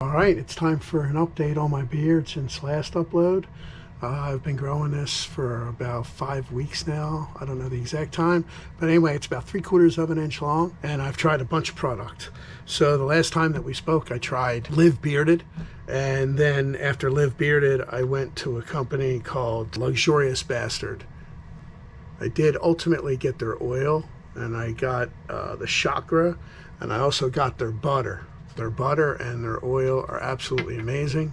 All right, it's time for an update on my beard since last upload. I've been growing this for about 5 weeks now. I don't know the exact time, but anyway, it's about 3/4 of an inch long, and I've tried a bunch of product. So the last time that we spoke, I tried Live Bearded, and then after Live Bearded, I went to a company called Luxurious Bastard. I did ultimately get their oil, and I got the chakra, and I also got their butter. Their butter and their oil are absolutely amazing.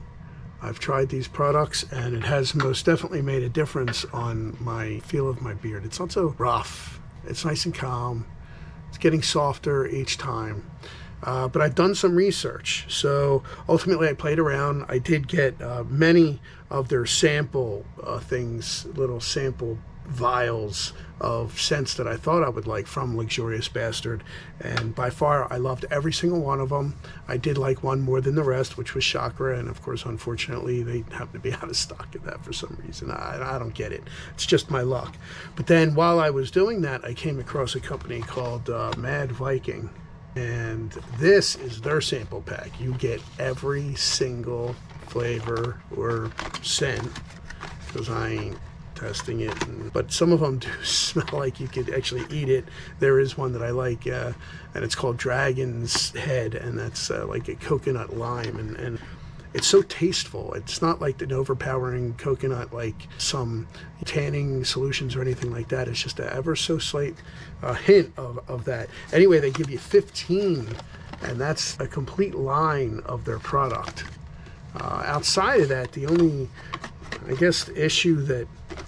I've tried these products and it has most definitely made a difference on my feel of my beard. It's not so rough. It's nice and calm. It's getting softer each time. But I've done some research. So ultimately I played around. I did get many of their sample things, little sample vials of scents that I thought I would like from Luxurious Bastard, and by far I loved every single one of them. I did like one more than the rest, which was Chakra, and of course unfortunately they happen to be out of stock of that for some reason. I don't get it. It's just my luck. But then while I was doing that, I came across a company called Mad Viking, and this is their sample pack. You get every single flavor or scent, because I ain't testing it, but some of them do smell like you could actually eat it. There is one that I like, and it's called Dragon's Head, and that's like a coconut lime, and it's so tasteful. It's not like an overpowering coconut like some tanning solutions or anything like that. It's just an ever so slight hint of that. Anyway, they give you 15, and that's a complete line of their product. Outside of that, the only, I guess, the issue that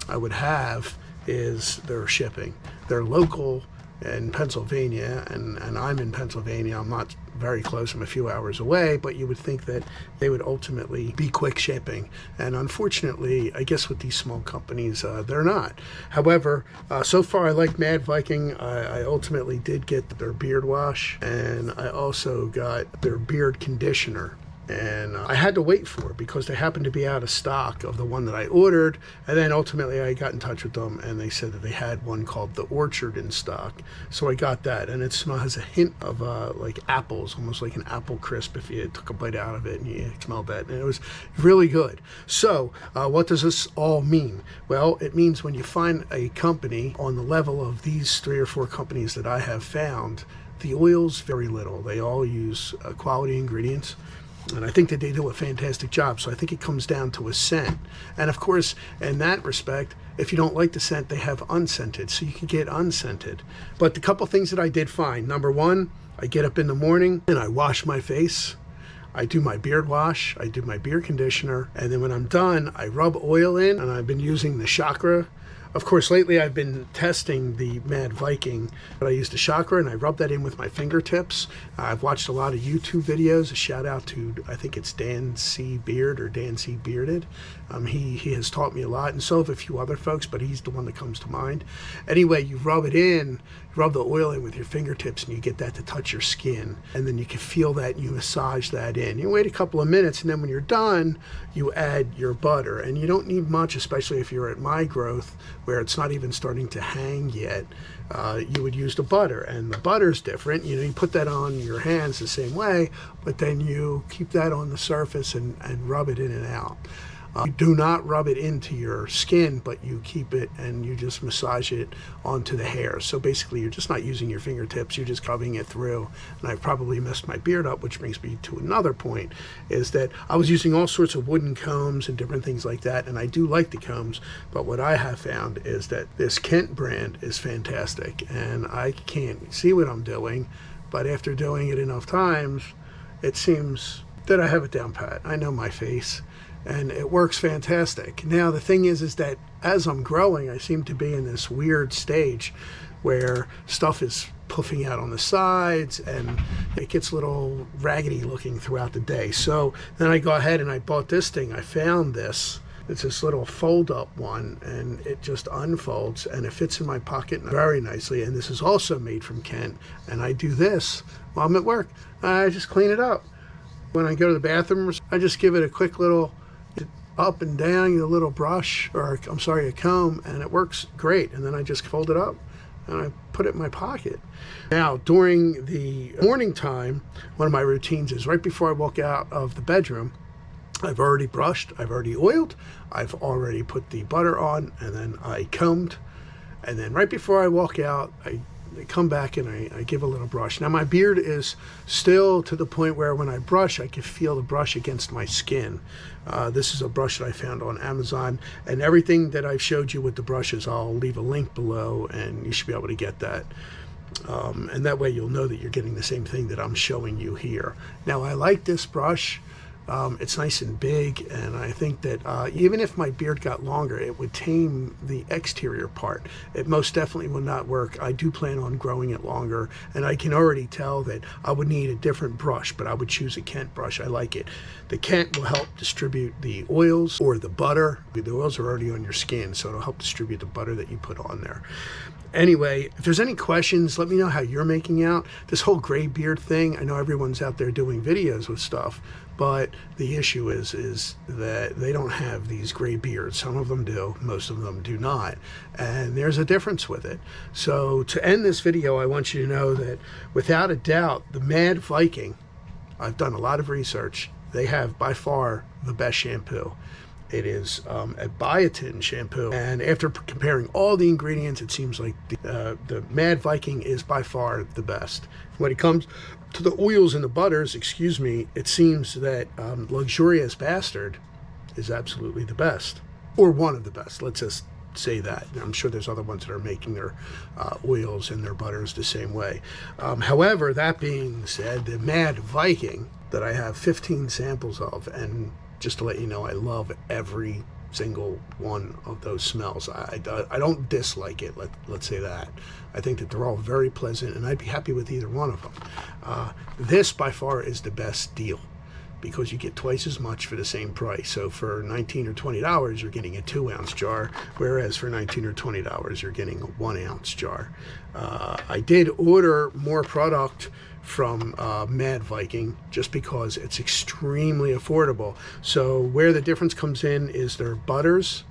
I would have is their shipping. They're local in Pennsylvania, and I'm in Pennsylvania. I'm not very close. I'm a few hours away, but you would think that they would ultimately be quick shipping. And unfortunately, I guess with these small companies, they're not. However, so far I like Mad Viking. I ultimately did get their beard wash, and I also got their beard conditioner. And I had to wait for it because they happened to be out of stock of the one that I ordered. And then ultimately I got in touch with them and they said that they had one called the Orchard in stock. So I got that, and it has a hint of like apples, almost like an apple crisp if you took a bite out of it and you smelled that. And it was really good. So what does this all mean? Well, it means when you find a company on the level of these 3 or 4 companies that I have found, the oil's very little. They all use quality ingredients. And I think that they do a fantastic job. So I think it comes down to a scent. And of course, in that respect, if you don't like the scent, they have unscented. So you can get unscented. But the couple things that I did find. Number one, I get up in the morning and I wash my face. I do my beard wash. I do my beard conditioner. And then when I'm done, I rub oil in. And I've been using the Chakra. Of course, lately I've been testing the Mad Viking, but I use the Chakra and I rub that in with my fingertips. I've watched a lot of YouTube videos. A shout out to, I think it's Dan C. Beard or Dan C. Bearded. He has taught me a lot, and so have a few other folks, but he's the one that comes to mind. Anyway, you rub it in, rub the oil in with your fingertips, and you get that to touch your skin. And then you can feel that, and you massage that in. You wait a couple of minutes, and then when you're done, you add your butter. And you don't need much, especially if you're at my growth, where it's not even starting to hang yet. You would use the butter, and the butter's different. You know, you put that on your hands the same way, but then you keep that on the surface and rub it in and out. You do not rub it into your skin, but you keep it and you just massage it onto the hair. So basically you're just not using your fingertips, you're just rubbing it through. And I've probably messed my beard up, which brings me to another point, is that I was using all sorts of wooden combs and different things like that, and I do like the combs, but what I have found is that this Kent brand is fantastic, and I can't see what I'm doing, but after doing it enough times, it seems that I have it down pat. I know my face. And it works fantastic. Now, the thing is that as I'm growing, I seem to be in this weird stage where stuff is puffing out on the sides and it gets a little raggedy looking throughout the day. So then I go ahead and I bought this thing. I found this. It's this little fold-up one, and it just unfolds, and it fits in my pocket very nicely. And this is also made from Kent. And I do this while I'm at work. I just clean it up. When I go to the bathroom, I just give it a quick little up and down, a little brush, or I'm sorry, a comb, and it works great. And then I just fold it up and I put it in my pocket. Now, during the morning time, one of my routines is right before I walk out of the bedroom, I've already brushed, I've already oiled, I've already put the butter on, and then I combed. And then right before I walk out, I come back and I give a little brush. Now my beard is still to the point where when I brush, I can feel the brush against my skin. This is a brush that I found on Amazon, and everything that I've showed you with the brushes, I'll leave a link below and you should be able to get that. And that way you'll know that you're getting the same thing that I'm showing you here. Now I like this brush. It's nice and big, and I think that even if my beard got longer, it would tame the exterior part. It most definitely will not work. I do plan on growing it longer, and I can already tell that I would need a different brush, but I would choose a Kent brush. I like it. The Kent will help distribute the oils or the butter. The oils are already on your skin, so it'll help distribute the butter that you put on there. Anyway, if there's any questions, let me know how you're making out. This whole gray beard thing, I know everyone's out there doing videos with stuff, but the issue is that they don't have these gray beards. Some of them do, most of them do not. And there's a difference with it. So to end this video, I want you to know that without a doubt, the Mad Viking, I've done a lot of research. They have by far the best shampoo. It is a biotin shampoo, and after comparing all the ingredients, it seems like the Mad Viking is by far the best. When it comes to the oils and the butters, excuse me, it seems that Luxurious Bastard is absolutely the best, or one of the best. Let's just say that. I'm sure there's other ones that are making their oils and their butters the same way. However, that being said, the Mad Viking that I have 15 samples of, and just to let you know, I love every single one of those smells. I don't dislike it, let's say that. I think that they're all very pleasant, and I'd be happy with either one of them. This by far is the best deal because you get twice as much for the same price. So for $19 or $20, you're getting a 2-ounce jar, whereas for $19 or $20, you're getting a 1-ounce jar. I did order more product from Mad Viking just because it's extremely affordable. So where the difference comes in is their butters,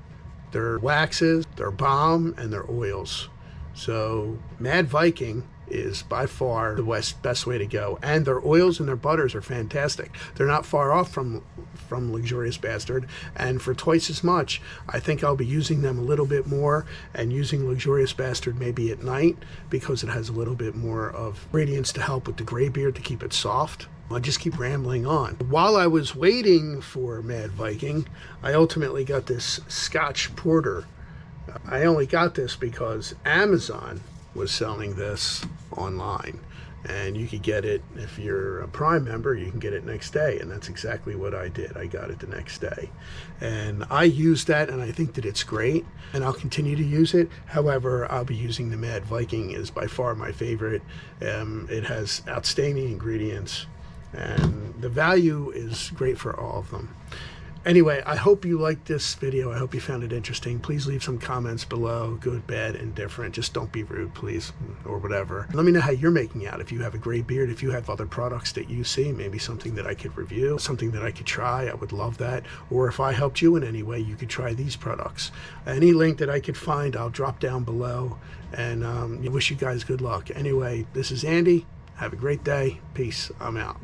their waxes, their balm, and their oils. So Mad Viking is by far the best way to go, and their oils and their butters are fantastic. They're not far off from Luxurious Bastard, and for twice as much. I think I'll be using them a little bit more and using Luxurious Bastard maybe at night because it has a little bit more of ingredients to help with the gray beard to keep it soft. I'll just keep rambling on. While I was waiting for Mad Viking, I ultimately got this Scotch Porter. I only got this because Amazon was selling this online, and you could get it if you're a Prime member. You can get it next day, and that's exactly what I did. I got it the next day, and I used that, and I think that it's great, and I'll continue to use it. However, I'll be using the Mad Viking is by far my favorite. It has outstanding ingredients, and the value is great for all of them. Anyway, I hope you liked this video. I hope you found it interesting. Please leave some comments below, good, bad, indifferent. Just don't be rude, please, or whatever. Let me know how you're making out. If you have a gray beard, if you have other products that you see, maybe something that I could review, something that I could try, I would love that. Or if I helped you in any way, you could try these products. Any link that I could find, I'll drop down below. And I wish you guys good luck. Anyway, this is Andy. Have a great day. Peace. I'm out.